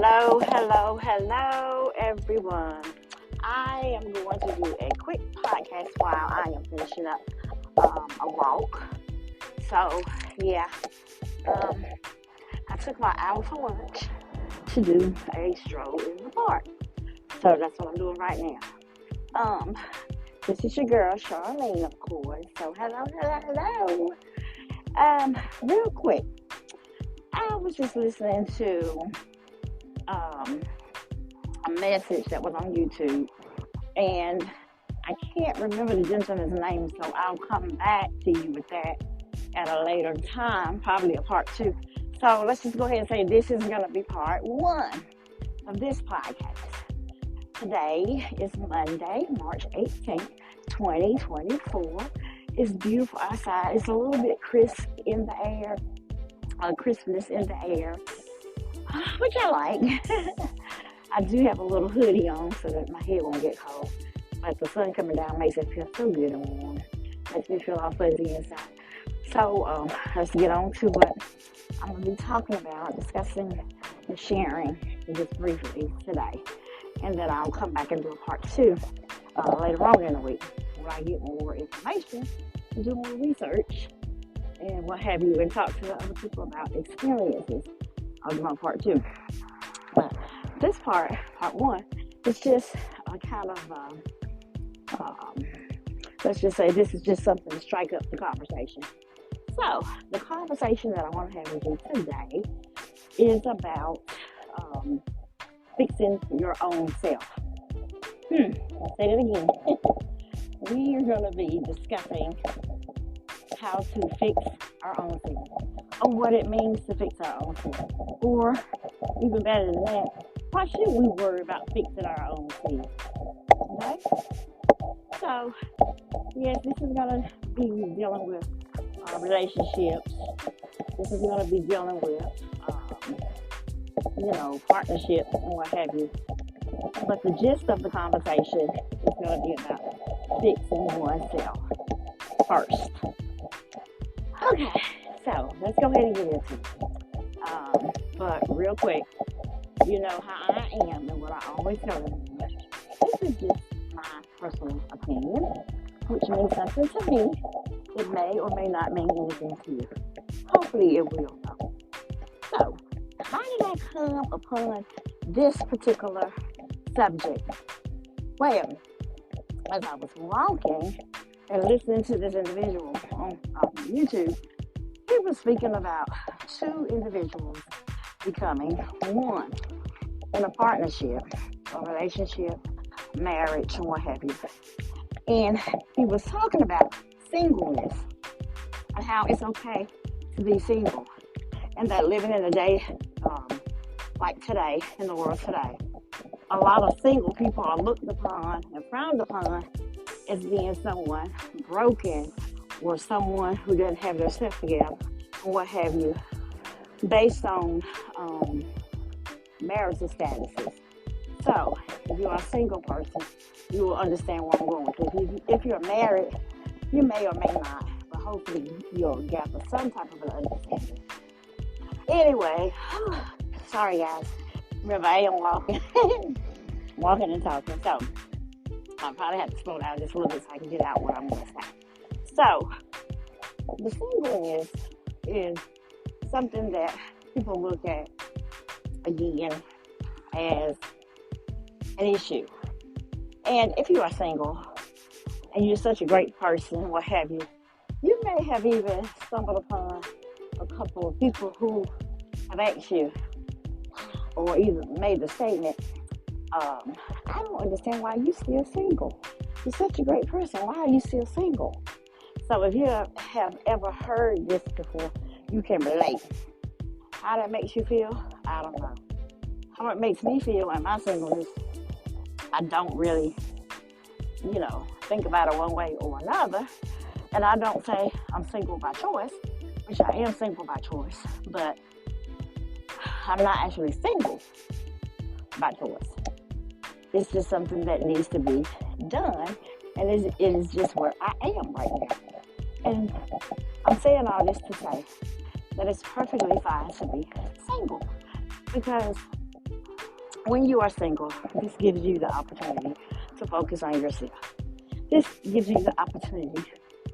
Hello, everyone. I am going to do a quick podcast while I am finishing up a walk. So, yeah, um, I took my hour for lunch to do a stroll in the park. So that's what I'm doing right now. Um, this is your girl, Charlene, of course. So, hello. Real quick, I was just listening to um, a message that was on YouTube, and I can't remember the gentleman's name, so I'll come back to you with that at a later time, probably a part two. So let's just go ahead and say this is going to be part one of this podcast. Today is Monday, March 18th, 2024. It's beautiful outside. It's a little bit crisp in the air, crispness in the air, which I like. I do have a little hoodie on so that my head won't get cold. But the sun coming down makes it feel so good and warm. Makes me feel all fuzzy inside. So let's get on to what I'm going to be talking about, discussing and sharing just briefly today. And then I'll come back and do a part two later on in the week when I get more information, do more research, and what have you, and talk to other people about experiences. I'll do my part two. But this part one, it's just a kind of, let's just say this is just something to strike up the conversation. So, the conversation that I want to have with you today is about fixing your own self. I'll say it again. We are going to be discussing how to fix our own self, or what it means to fix our own self, or even better than that, why should we worry about fixing our own self? Okay? So, yes, this is going to be dealing with relationships. This is going to be dealing with, partnerships and what have you. But the gist of the conversation is going to be about fixing oneself first. Okay, so let's go ahead and get into it. But real quick, you know how I am and what I always tell them. This is just my personal opinion, which means something to me. It may or may not mean anything to you. Hopefully it will, though. So, how did I come upon this particular subject? Well, as I was walking and listening to this individual on YouTube, he was speaking about two individuals becoming one in a partnership, a relationship, marriage, and what have you. And he was talking about singleness and how it's okay to be single, and that living in a day like today, in the world today, a lot of single people are looked upon and frowned upon as being someone broken or someone who doesn't have their stuff together, or what have you, based on marital statuses. So, if you're a single person, you will understand where I'm going with this. If you're married, you may or may not, but hopefully you'll gather some type of an understanding. Anyway, sorry guys. Remember, I am walking and talking, so I probably have to slow down just a little bit so I can get out what I'm going to say. So, the singleness is something that people look at, again, as an issue. And if you are single, and you're such a great person, what have you, you may have even stumbled upon a couple of people who have asked you, or even made the statement, I don't understand why you're still single. You're such a great person. Why are you still single? So if you have ever heard this before, you can relate. How that makes you feel, I don't know. How it makes me feel in my singleness, I don't really, think about it one way or another. And I don't say I'm single by choice, which I am single by choice, but I'm not actually single by choice. It's just something that needs to be done, and it is just where I am right now. And I'm saying all this to say that it's perfectly fine to be single, because When you are single, this gives you the opportunity to focus on yourself. This gives you the opportunity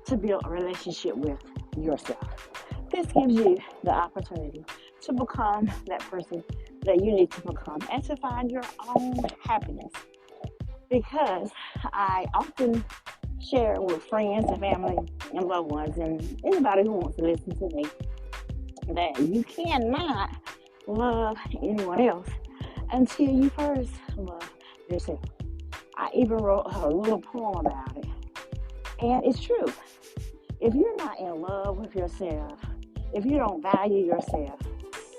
to build a relationship with yourself. This gives you the opportunity to become that person that you need to become and to find your own happiness. Because I often share with friends and family and loved ones and anybody who wants to listen to me that you cannot love anyone else until you first love yourself. I even wrote a little poem about it. And it's true. If you're not in love with yourself, if you don't value yourself,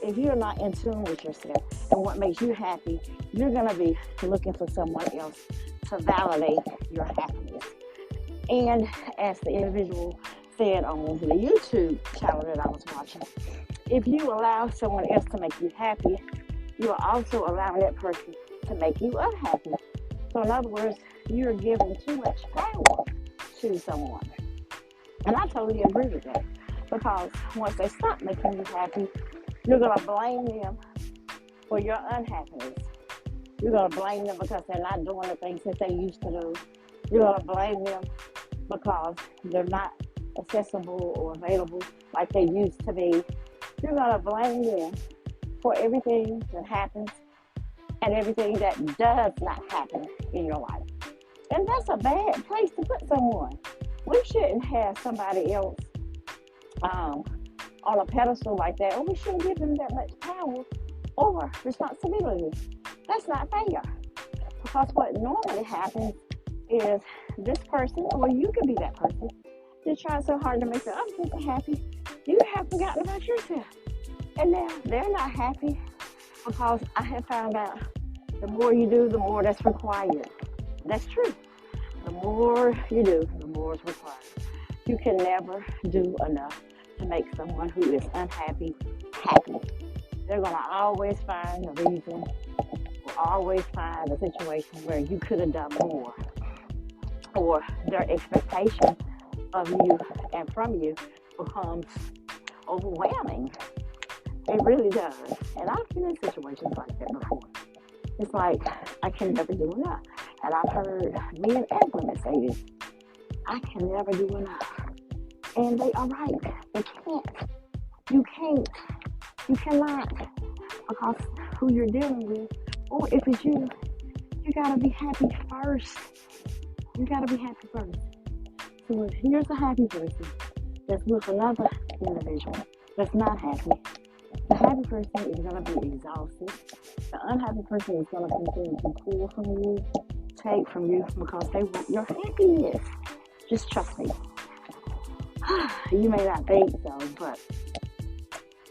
if you're not in tune with yourself and what makes you happy, you're going to be looking for someone else to validate your happiness. And as the individual said on the YouTube channel that I was watching, if you allow someone else to make you happy, you are also allowing that person to make you unhappy. So in other words, you're giving too much power to someone. And I totally agree with that. Because once they stop making you happy, you're going to blame them for your unhappiness. You're going to blame them because they're not doing the things that they used to do. You're going to blame them because they're not accessible or available like they used to be. You're going to blame them for everything that happens and everything that does not happen in your life. And that's a bad place to put someone. We shouldn't have somebody else on a pedestal like that, or we shouldn't give them that much power or responsibility. That's not fair. Because what normally happens is this person, or you could be that person, just trying so hard to make the other person happy, you have forgotten about yourself. And now they're not happy because I have found out the more you do, the more that's required. That's true. The more you do, the more is required. You can never do enough to make someone who is unhappy happy. They're going to always find a reason, or always find a situation where you could have done more, or their expectation of you and from you becomes overwhelming. It really does. And I've been in situations like that before. It's like, I can never do enough. And I've heard men and women say this. I can never do enough. And they are right. They can't. You can't. You cannot. Because who you're dealing with, or if it's you, you gotta be happy first. You gotta be happy first. So if here's a happy person that's with another individual that's not happy, the happy person is gonna be exhausted. The unhappy person is gonna continue to pull from you, take from you, because they want your happiness. Just trust me. You may not think so, but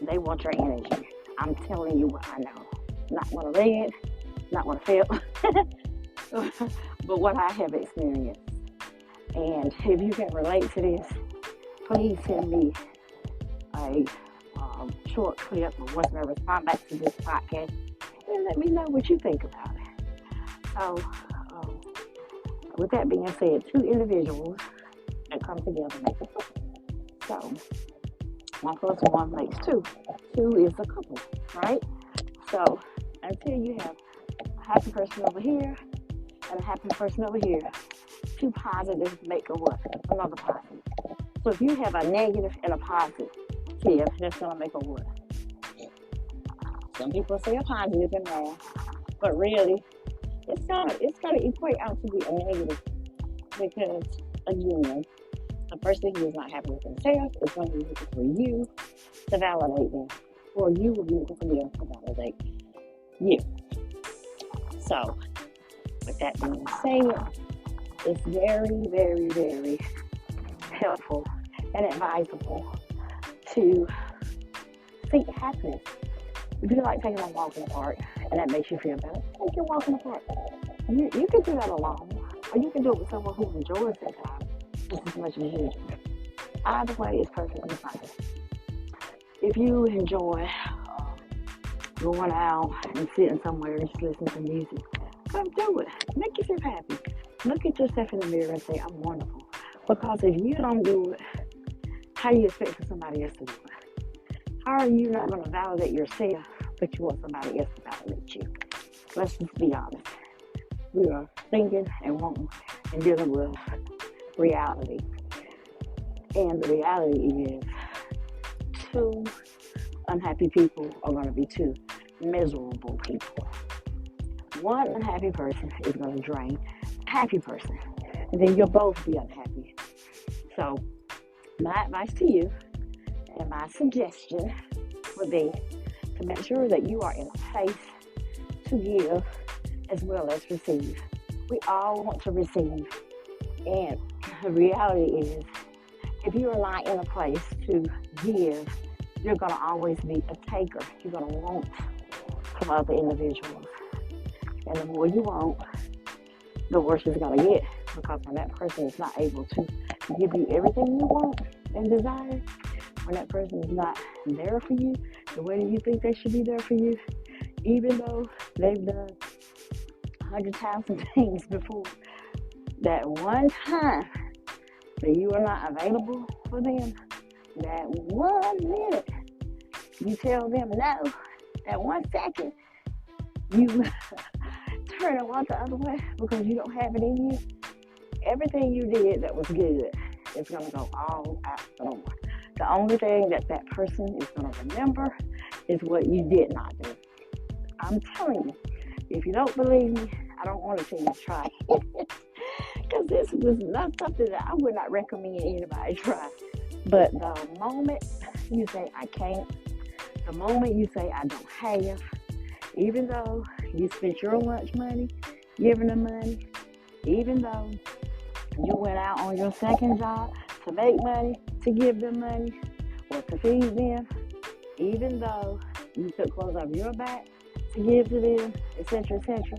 they want your energy. I'm telling you what I know. Not what I read, not what I felt, but what I have experienced. And if you can relate to this, please send me a short clip or whatever, respond back to this podcast and let me know what you think about it. So, with that being said, two individuals that come together make a couple. So, 1 plus 1 makes 2. 2 is a couple, right? So, until you have a happy person over here and a happy person over here, 2 positives make a what? Another positive. So, if you have a negative and a positive, that's going to make a what? Some people say a positive in math, but really, it's gonna equate out to be a negative, because again, the person who is not happy with themselves is going to be looking for you to validate them, or you will be looking for them to validate you. So, with that being said, it's very, very, very helpful and advisable to seek happiness. If you like taking a walk in the park and that makes you feel better, take your walk in the park. You can do that alone, or you can do it with someone who enjoys that time just as much as you do. Either way is perfectly fine. If you enjoy going out and sitting somewhere and just listening to music, come do it. Make yourself happy. Look at yourself in the mirror and say, I'm wonderful. Because if you don't do it, how do you expect for somebody else to do it? How are you not going to validate yourself, but you want somebody else to validate you? let's just be honest. We are thinking and wanting and dealing with reality. And the reality is, two unhappy people are going to be two miserable people. One unhappy person is going to drain a happy person, and then you'll both be unhappy. So, my advice to you and my suggestion would be to make sure that you are in a place to give as well as receive. We all want to receive, and the reality is, if you are not in a place to give, you're going to always be a taker. You're going to want from other individuals. And the more you want, the worse it's going to get. Because when that person is not able to give you everything you want and desire, when that person is not there for you the way that you think they should be there for you, even though they've done 100,000 things before, that one time that you are not available for them, that 1 minute you tell them no, that 1 second you turn and walk the other way because you don't have it in you, everything you did that was good is going to go all out the door. The only thing that that person is going to remember is what you did not do. I'm telling you, if you don't believe me, I don't want to tell you to try it. Because this was not something that I would not recommend anybody try. But the moment you say, I can't, the moment you say, I don't have, even though you spent your lunch money giving them money, even though you went out on your second job to make money, to give them money, or to feed them, even though you took clothes off your back to give to them, etc., etc.,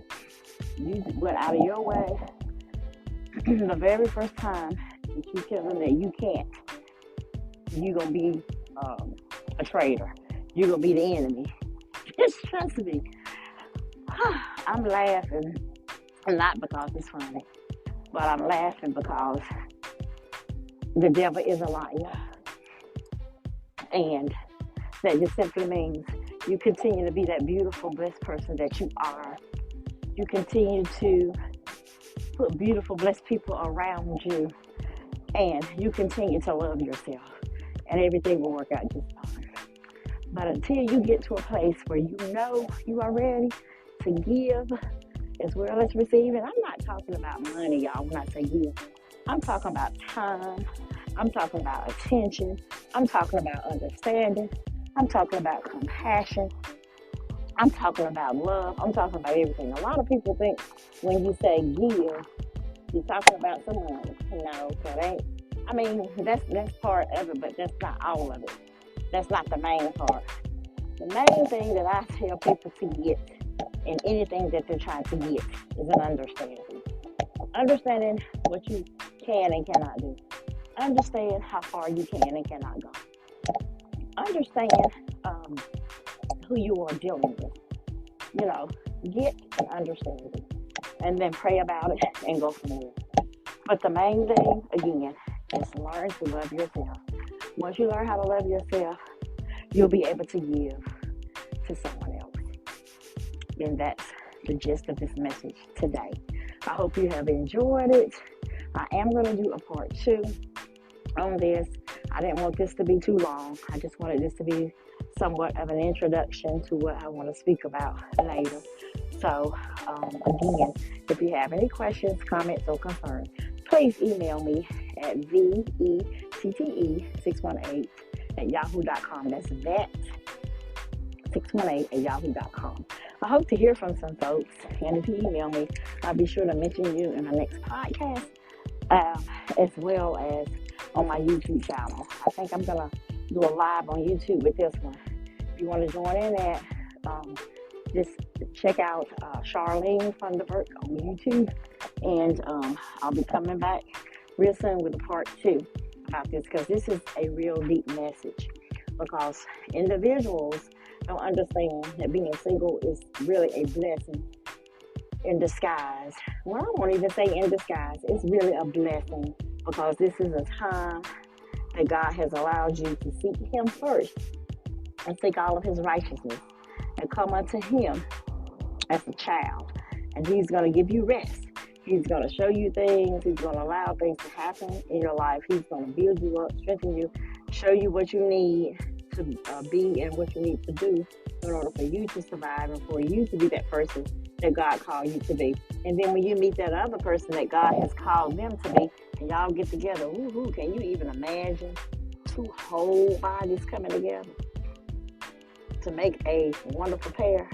you went out of your way. The very first time that you tell them that you can't, you're going to be a traitor. You're going to be the enemy. Just trust me. I'm laughing, not because it's funny, but I'm laughing because the devil is a liar. And that just simply means you continue to be that beautiful, blessed person that you are. You continue to put beautiful, blessed people around you, and you continue to love yourself, and everything will work out just fine. But until you get to a place where you know you are ready to give as well as receive, and I'm not talking about money, y'all, when I say give. I'm talking about time. I'm talking about attention. I'm talking about understanding. I'm talking about compassion. I'm talking about love. I'm talking about everything. A lot of people think when you say give, you're talking about some money. No, that ain't. I mean, that's part of it, but that's not all of it. That's not the main part. The main thing that I tell people to get in anything that they're trying to get is an understanding. Understanding what you can and cannot do. Understand how far you can and cannot go. Understand who you are dealing with. You know, get an understanding. And then pray about it and go from there. But the main thing, again, is learn to love yourself. Once you learn how to love yourself, you'll be able to give to someone else. And that's the gist of this message today. I hope you have enjoyed it. I am going to do a part 2 on this. I didn't want this to be too long. I just wanted this to be somewhat of an introduction to what I want to speak about later. So, again, if you have any questions, comments, or concerns, please email me at vette618@yahoo.com. That's vet618@yahoo.com. I hope to hear from some folks, and if you email me, I'll be sure to mention you in the next podcast, as well as on my YouTube channel. I think I'm going to do a live on YouTube with this one. If you want to join in that, just check out Charlene Funderburk on YouTube, and I'll be coming back real soon with a part 2 about this, because this is a real deep message, because individuals don't understand that being single is really a blessing in disguise. Well, I won't even say in disguise. It's really a blessing, because this is a time that God has allowed you to seek Him first and seek all of His righteousness and come unto Him as a child. And he's going to give you rest. He's going to show you things. He's going to allow things to happen in your life. He's going to build you up, strengthen you, show you what you need to be and what you need to do in order for you to survive and for you to be that person that God called you to be. And then when you meet that other person that God has called them to be, and y'all get together, woo-hoo, can you even imagine two whole bodies coming together to make a wonderful pair?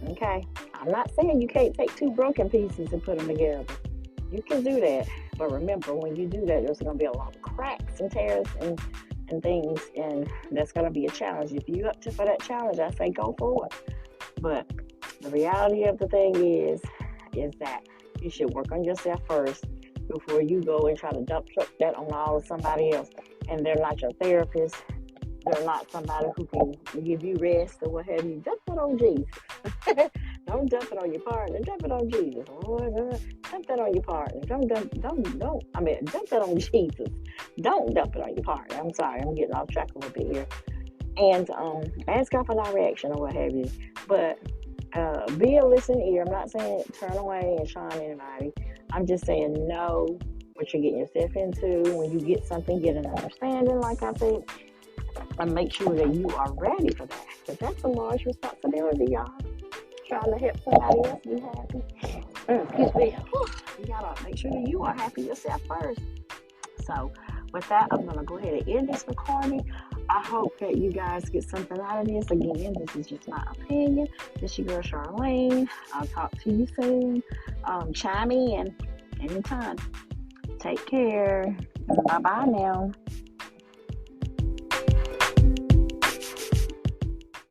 Okay, I'm not saying you can't take two broken pieces and put them together. You can do that, but remember, when you do that, there's going to be a lot of cracks and tears and things, and that's going to be a challenge. If you're up for that challenge, I say go for it. But the reality of the thing is that you should work on yourself first before you go and try to dump truck that on all of somebody else. And they're not your therapist. They're not somebody who can give you rest or what have you. Dump it on Jesus. Don't dump it on your partner. Dump it on Jesus. Dump that on your partner. Don't. Dump that on Jesus. Don't dump it on your partner. I'm sorry, I'm getting off track a little bit here. And ask God for direction or what have you. But be a listening ear. I'm not saying turn away and shun anybody. I'm just saying know what you're getting yourself into. When you get something, get an understanding, like I said, and make sure that you are ready for that. Because that's a large responsibility, y'all. Trying to help somebody else be happy. Excuse me. You gotta make sure that you are happy yourself first. So with that, I'm gonna go ahead and end this recording. I hope that you guys get something out of this. Again, this is just my opinion. This is your girl Charlene. I'll talk to you soon. Chime in anytime. Take care. Bye-bye now.